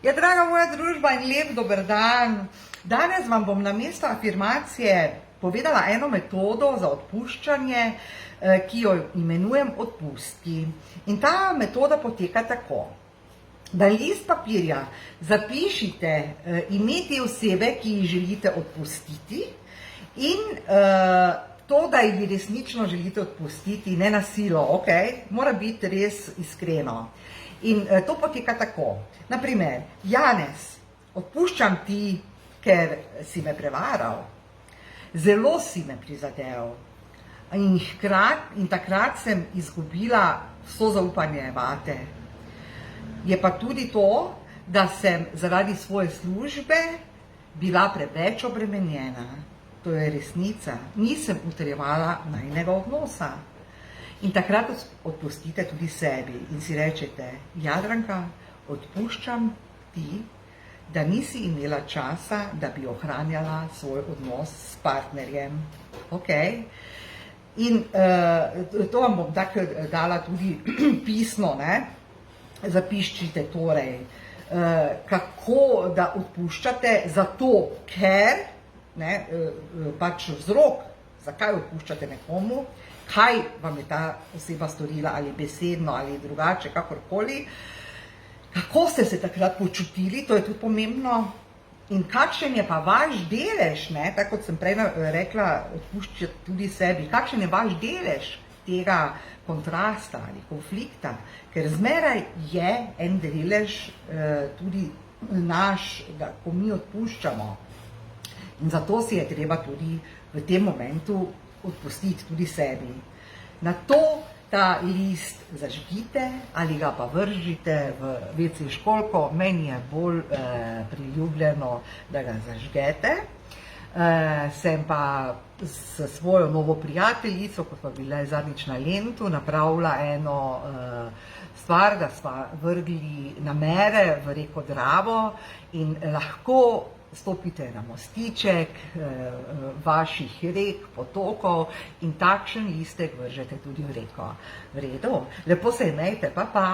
Ja, draga moja družba in lep dober dan. Danes vam bom namesto afirmacije povedala eno metodo za odpuščanje, ki jo imenujem odpusti. In ta metoda poteka tako. Na list papirja zapišite ime te osebe, ki ji želite odpustiti in to, da ji resnično želite odpustiti, ne na silo, ok? Mora biti res iskreno. In to poteka tako. Naprimer, Janez, odpuščam ti, ker si me prevaral. Zelo si me prizadel. In takrat sem izgubila vso zaupanje vate. Je pa tudi to, da sem zaradi svoje službe bila preveč obremenjena. To je resnica. Nisem utrjevala najinega odnosa. In takrat odpustite tudi sebi in si rečete, Jadranka, odpuščam ti, da nisi imela časa, da bi ohranjala svoj odnos s partnerjem. Ok? In to vam bom tako dala tudi pisno, ne? Zapiščite torej, kako da odpuščate, zato ker, ne, pač vzrok, zakaj odpuščate nekomu, kaj vam je ta oseba storila, ali besedno, ali drugače, kakorkoli, kako ste se takrat počutili, to je tudi pomembno, in kakšen je pa vaš delež, ne, tako kot sem prej rekla, odpuščati tudi sebi, kakšen je vaš delež tega kontrasta ali konflikta, ker zmeraj je en delež tudi naš, ko mi odpuščamo. In zato si je treba tudi v tem momentu odpustiti tudi sebi. Nato ta list zažgite ali ga pa vržite v WC školjko, meni je bolj priljubljeno, da ga zažgete. Sem pa s svojo novo prijateljico, kot pa bila zadnjič na Lentu, napravila eno stvar, da sva vrgli namere v reko Dravo in lahko stopite na mostiček vaših rek, potokov in takšen listek vržete tudi v reko. V redu, lepo se imejte, pa pa!